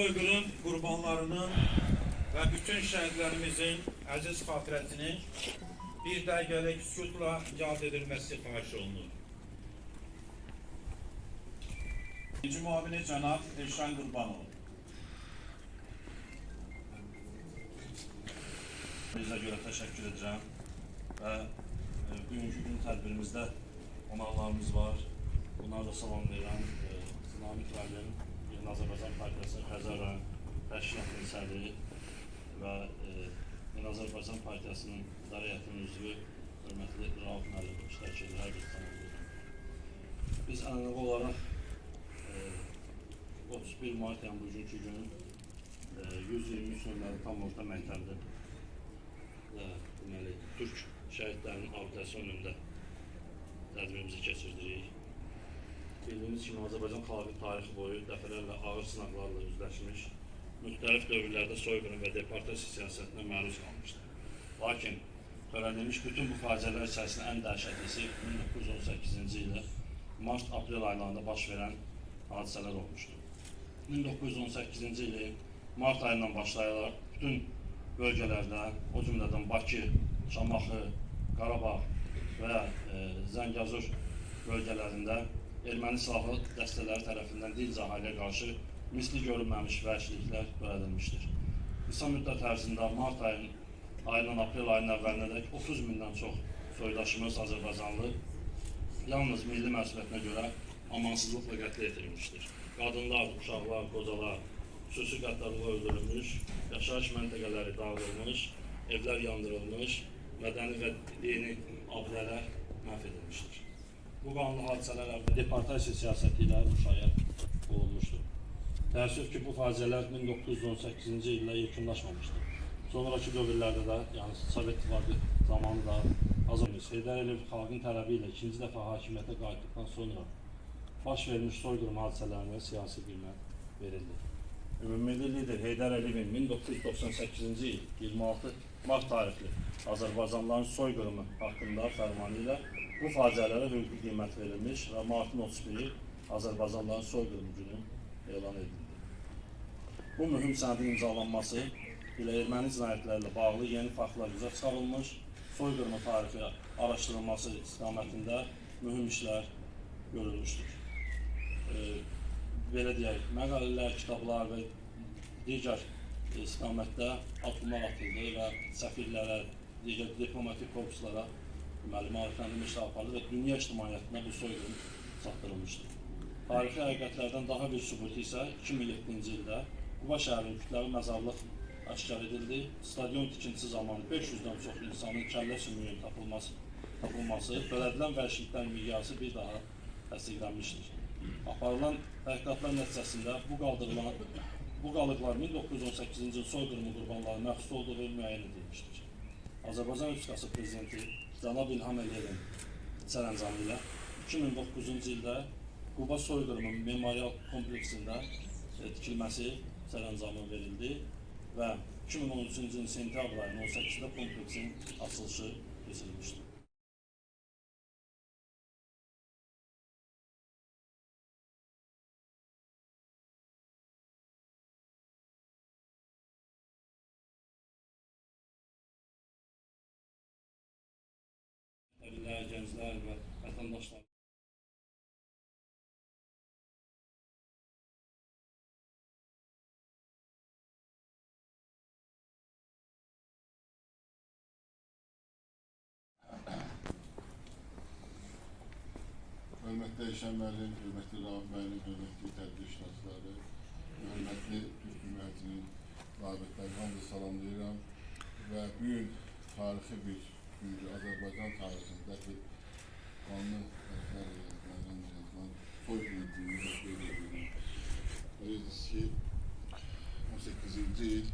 soyqırım qurbanlarının və bütün şəhidlərimizin əziz xatirətini bir dəqiqəlik sükutla yad edilməsi xahiş olunur. İkinci muavini cənab Elşən Qurbanov. Bizə görə təşəkkür edirəm və bugünkü gün tədbirimizdə qonaqlarımız var. Bunları da salamlayıram. Namik Rəqəm, Azərbaycan Partiyası Xəzər rayon təşkilatının sədri və Azərbaycan Partiyasının İdarə Heyətinin üzvü hörmətli Rauf müəllim iştirak edir, hər bir tanıdığım. Biz ənənəvi olaraq 31 Mart yəni bugünkü gün 123 nömrəli tam orta məktəbdə deməli Türk şəhidlərinin abidəsi önündə tədbirimizi keçirdirik. Bildiyimiz kimi Azərbaycan xalqı tarixi boyu dəfələrlə ağır sınaqlarla üzləşmiş, müxtəlif dövrlərdə soyqırım və deportasiya siyasətinə məruz qalmışdır. Lakin törədilmiş bütün bu faciələr içərisində ən dəhşətlisi 1918-ci ilə Mart-Aprel aylarında baş verən hadisələr olmuşdur. 1918-ci ilin Mart ayından başlayaraq bütün bölgələrdə, o cümlədən Bakı, Şamaxı, Qarabağ və Zəngəzur bölgələrində erməni silahlı dəstələri tərəfindən dinc əhaliyə qarşı misli görünməmiş vəhşiliklər törədilmişdir. Qısa müddət ərzində Mart ayından Aprel ayının əvvəlinədək 30 mindən çox soydaşımız Azərbaycanlı yalnız milli məsuliyyətinə görə amansızlıqla qətlə yetirilmişdir. Qadınlar, uşaqlar, qocalar xüsusi qəddarlıqla öldürülmüş, yaşayış məntəqələri dağıdılmış, evlər yandırılmış, mədəni və dini abidələr məhv edilmişdir. Bu qanlı hadisələr deportasiya siyasəti ilə müşayiət olunmuşdur. Təəssüf ki, bu faciələr 1918-ci illə yekunlaşmamışdır. Sonraki dövrlərdə də, yəni Sovet İttifaqı zamanı da Heydər Əliyev xalqın tələbi ilə ikinci dəfə hakimiyyətə qayıtdıqdan sonra baş vermiş soyqırım hadisələrinə siyasi qiymət verildi. Ümummilli lider Heydər Əliyevin 1998-ci il 26 Mart tarixli Azərbaycanlıların soyqırımı haqqında fərmanı ilə bu faciələrə hüquqi qiymət verilmiş və Martın 31-i Azərbaycanlıların soyqırımı günü elan edildi. Bu mühüm sənədin imzalanması ilə erməni cinayətlərlə bağlı yeni faktlar üzə çıxarılmış, soyqırımı tarixi araşdırılması istiqamətində mühüm işlər görülmüşdür. Belə deyək, məqalələr, kitablar və digər istiqamətdə addımlar atıldı və səfirlərə, digər diplomatik korpuslara maarifləndirmə işləri aparıldı və dünya ictimaiyyətinə bu soyqırım çatdırılmışdır. Tarixi həqiqətlərdən daha bir sübutu isə 2007-ci ildə Quba şəhərinin kütləvi məzarlıq aşkar edildi. Stadion tikintisi zamanı 500-dən çox insanın kəllə sümüyünün tapılması, törədilən vəhşiliklərin miqyası bir daha təsdiqlənmişdir. Aparılan təhqiqatlar nəticəsində bu qalıqlar 1918-ci il soyqırımı qurbanlarına məxsus olduğu müəyyən edilmişdir. Azərbaycan Respublikası Prezidenti Cənab İlham Əliyevin sərəncamı ilə 2009-cu ildə Quba soyqırımı memorial kompleksində tikilməsi sərəncamı verildi və 2013-cü ilin sentyabr ayının 18-də kompleksin açılışı keçirilmişdir. Gənclər və vətəndaşlar. Hörmətli Elşən müəllim, hörmətli Rauf müəllim, hörmətli tədbir iştirakçıları, hörmətli Türk Cümhuriyyətinin rabitləri hamısı salamlayıram və bugün tarixi bir gündür Azərbaycan tarixində bir qanlı yazılan soyqırım gününü qeyd edirəm. Bilirsiniz ki, 18-ci il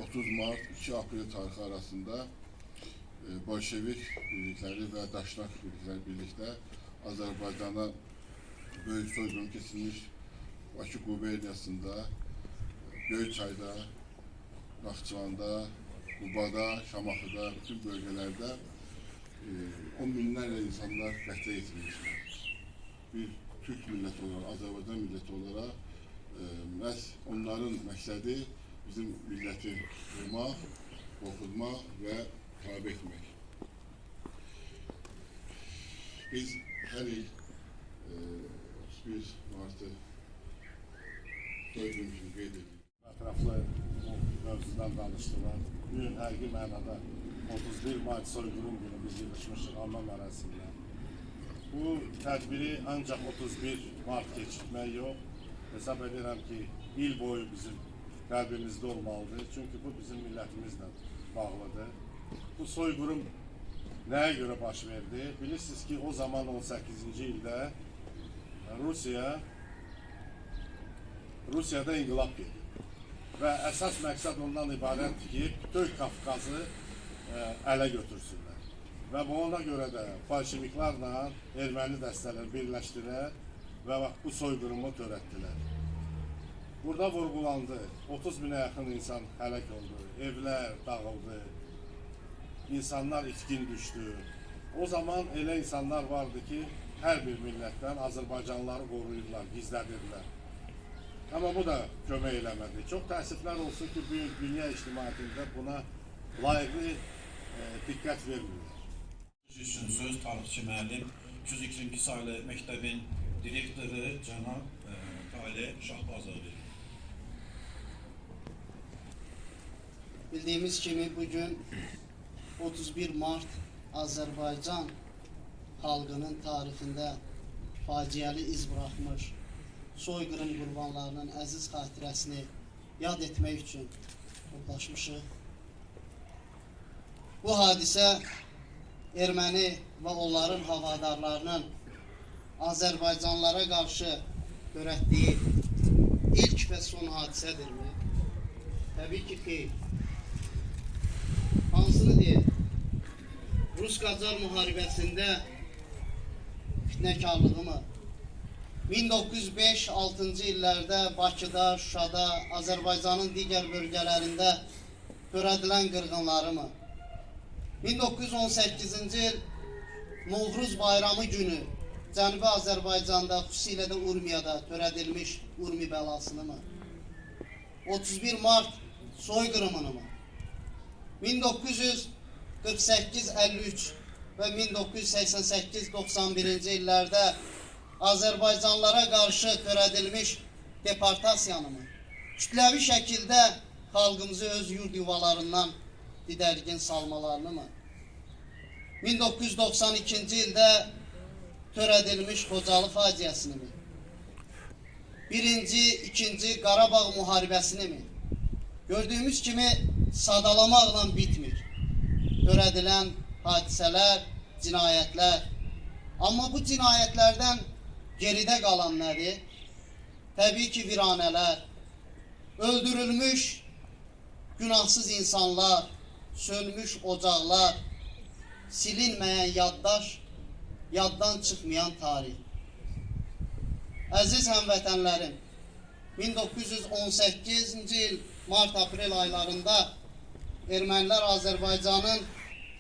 30 Mart 2 Aprel tarixi arasında Bolşevik birlikləri və Daşnak birlikləri birlikdə Azərbaycana böyük soyqırım keçirilmiş. Bakı quberniyasında, Göyçayda, Naxçıvanda, Qubada, Şamaxıda, bütün bölgələrdə on minlərlə insanlar qətlə yetirilmişlər. Bir Türk milleti olarak, Azerbaycan milleti olarak məhz onların məqsədi bizim milləti qurmaq, oxutmaq və tabe etmək. Biz hər il 31 Martı soyqırım kimi qeyd edirik. Ətraflı bu mövzudan danışdılar. Bugün həqiqi mənada 31 Mart soyqırım günü biz yığışmışıq Alman ərazisində. Bu tədbiri ancaq 31 Mart keçirtmək yox, hesab edirəm ki, il boyu bizim qəlbimizdə olmalıdır. Çünki bu bizim millətimizlə bağlıdır. Bu soyqırım nəyə görə baş verdi? Bilirsiniz ki, o zaman 18-ci ildə Rusiyada inqilab gedir. Və əsas məqsəd ondan ibarətdir ki, Böyük Qafqazı ələ götürsünlər. Və ona görə də bolşeviklərlə erməni dəstələri birləşdirər və bu soyqırımı törətdilər. Burada vurgulandı, 30 minə yaxın insan həlak oldu, evlər dağıldı, insanlar itkin düşdü. O zaman elə insanlar vardı ki, hər bir millətdən Azərbaycanlıları qoruyurlar, gizlədirlər. Amma bu da kömək eləmədi. Çox təəssüflər olsun ki, bu dünya ictimaiyyətində buna layiqli diqqət vermirlər. Üçün söz tarixçi müəllim 202 saylı məktəbin direktoru cənab Talih Şahbazova verir. Bildiğimiz kimi bugün 31 Mart Azərbaycan xalqının tarixində faciəli iz bırakmış soyqırım qurbanlarının əziz xatirəsini yad etmək üçün toplaşmışıq. Bu hadisə erməni və onların havadarlarının Azərbaycanlılara qarşı törətdiyi ilk və son hadisədirmi? Təbii ki, xeyr. Hansını deyək? Rus-Qacar müharibəsində fitnəkarlığımı 1905-6-cı illərdə Bakıda, Şuşada, Azərbaycanın digər bölgələrində törədilən qırğınlarımı 1918-ci il Novruz bayramı günü Cənubi Azərbaycanda, xüsusilə də Urmiyada törədilmiş Urmi bəlasını mı? 31 Mart soyqırımını mı? 1948-53 və 1988-91-ci illərdə Azərbaycanlılara qarşı törədilmiş deportasiyanı mı? Kütləvi şəkildə xalqımızı öz yurd yuvalarından didərgin salmalarını mı? 1992-ci ildə törədilmiş Xocalı faciəsini mi? Birinci, ikinci Qarabağ müharibəsini mi? Gördüyümüz kimi sadalamaqla bitmir. Törədilən hadisələr, cinayətlər. Amma bu cinayətlərdən geridə qalan nədir? Təbii ki, viranələr, öldürülmüş günahsız insanlar, sönmüş ocaqlar, silinməyən yaddaş, yaddan çıxmayan tarih. Əziz həmvətənlərim, 1918-ci il Mart-Aprel aylarında ermənilər Azərbaycanın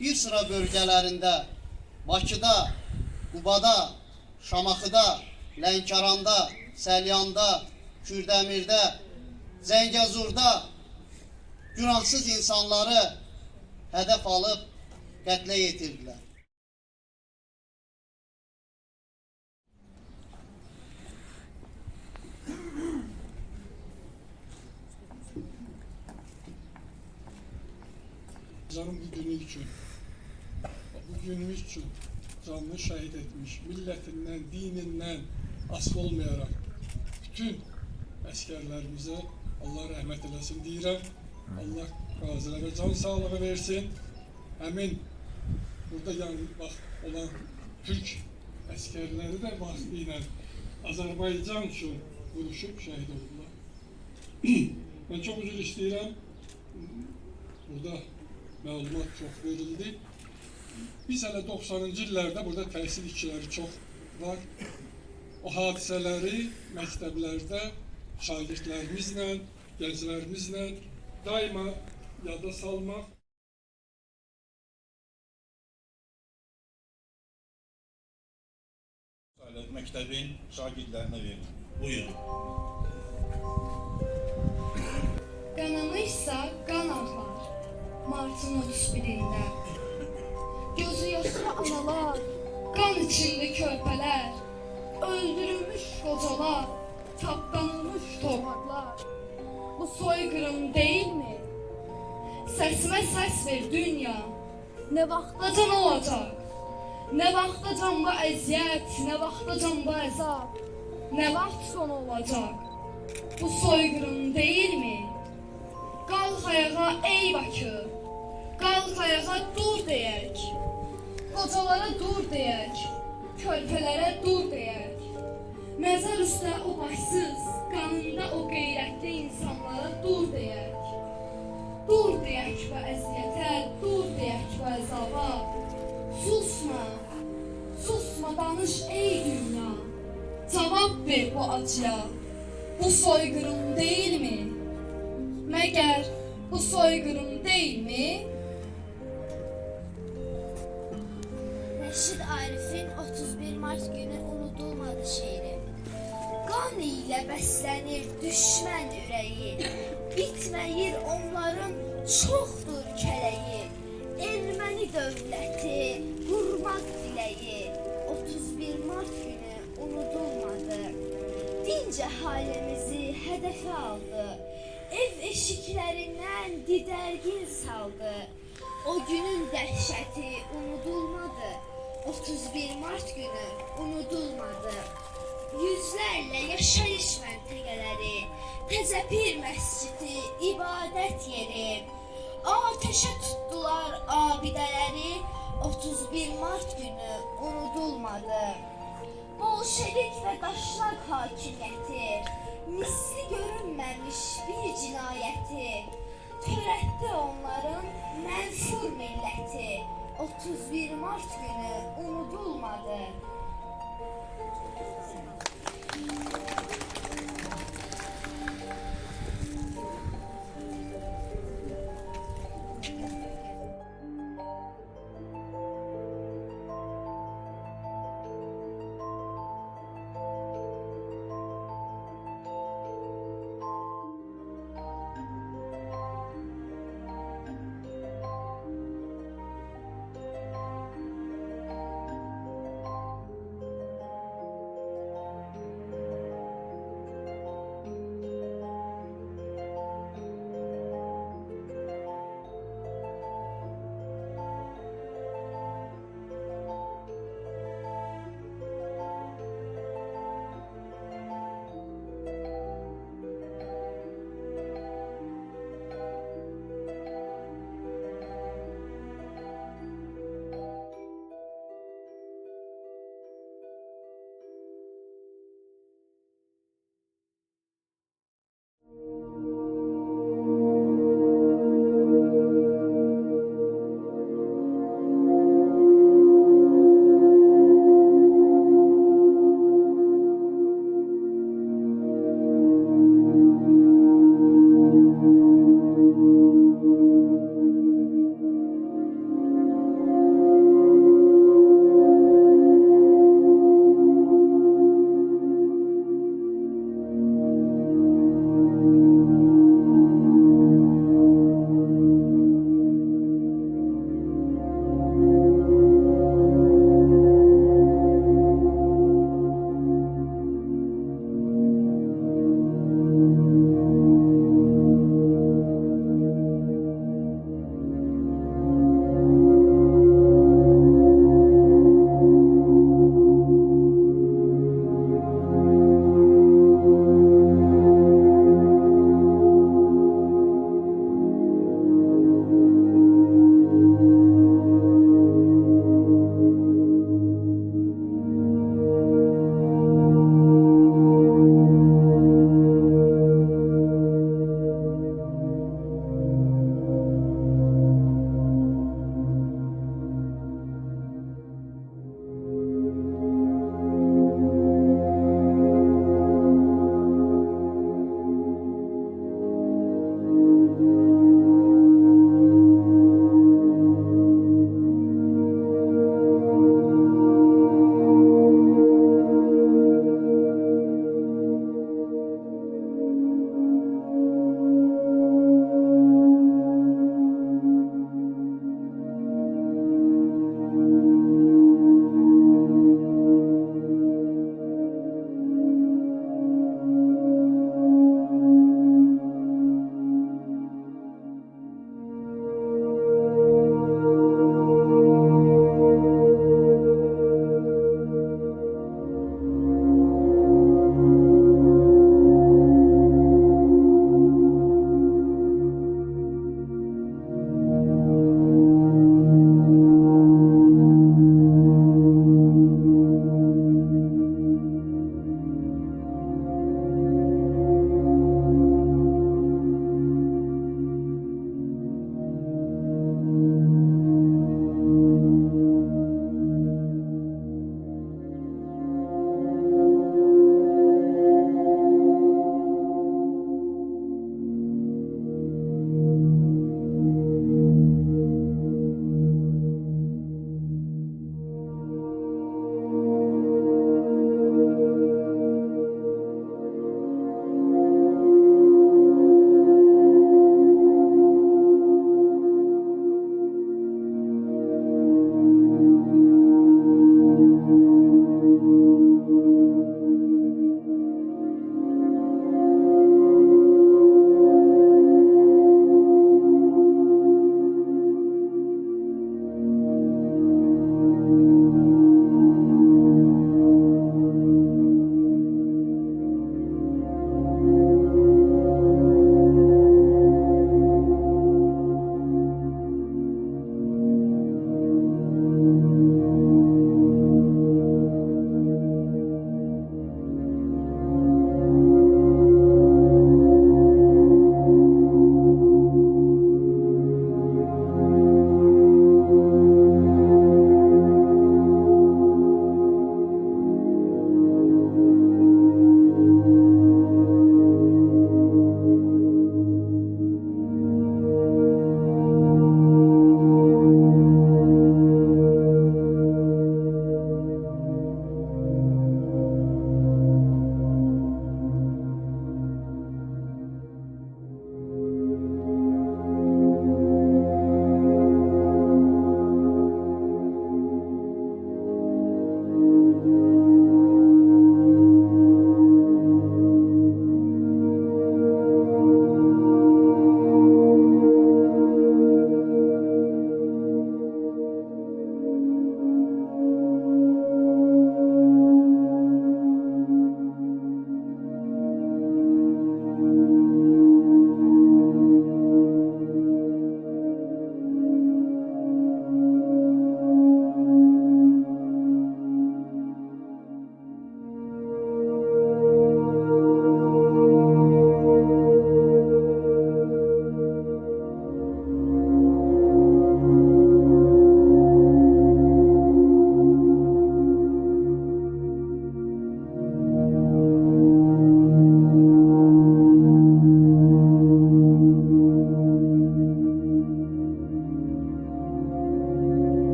bir sıra bölgələrində, Bakıda, Qubada, Şamaxıda, Lənkəranda, Səlyanda, Kürdəmirdə, Zəngəzurda günahsız insanları hədəf alıb qətlə yetirdilər. Canım bu günü için canını şehit etmiş, milletinden, dininden asıl olmayarak bütün askerlerimize Allah rahmet eylesin deyirəm. Allah gazilərə can sağlığı versin. Həmin burada olan Türk askerleri de vaxtilə Azərbaycan üçün vuruşub şəhid oldular. Ben çok üzül istəyirəm. Burada məlumat çox verildi. Biz hələ 90-cı illərdə burada təhsil işçiləri çox var. O hadisələri məktəblərdə şagirdlərimizlə, gənclərimizlə daima yada salmaq. Məktəbin şagirdlərinə verin. Buyurun. Qanamışsa qan ağlar Martın 31-ində. Gözü yaşlı analar, qan içində körpələr, öldürülmüş qocalar, tapdanılmış torpaqlar. Bu soyqırım deyilmi? Səsimə səs ver dünya. Nə vaxtacan olacaq? Nə vaxtacan bu əziyyət, nə vaxtacan bu əzab? Nə vaxt sonu olacaq? Bu soyqırım deyilmi? Qalx ayağa ey Bakı, qalx ayağa dur deyək. Qocalara dur deyək, körpələrə dur deyək. Məzar üstə o başsız, qanında o qeyrətli insanlara dur deyək. Dur deyək bu əziyyətə, dur deyək bu əzaba. Susma, susma danış ey dünya. Cavab ver bu acıya, bu soyqırım deyilmi? Məgər bu soyqırım deyilmi? Rəşid Arif'in 31 Mart günü unudulmadı şeiri. Qan ilə bəslənir düşmən ürəyi, bitməyir onların çoxdur kələyi. Erməni dövləti qurmaq diləyi, 31 Mart günü unudulmadı. Dinc əhalimizi hədəfə aldı, ev eşiklərindən didərgin saldı. O günün dəhşəti unudulmadı, 31 Mart günü unudulmadı. Yüzlərlə yaşayış məntəqələri, Təzəpir məscidi, ibadət yeri, ateşə tutdular abidələri, 31 Mart günü unudulmadı. Bolşevik və daşlar hakimiyyəti, misli görünməmiş bir cinayəti, törətdi onların mənfur milləti, 31 Mart günü unudulmadı.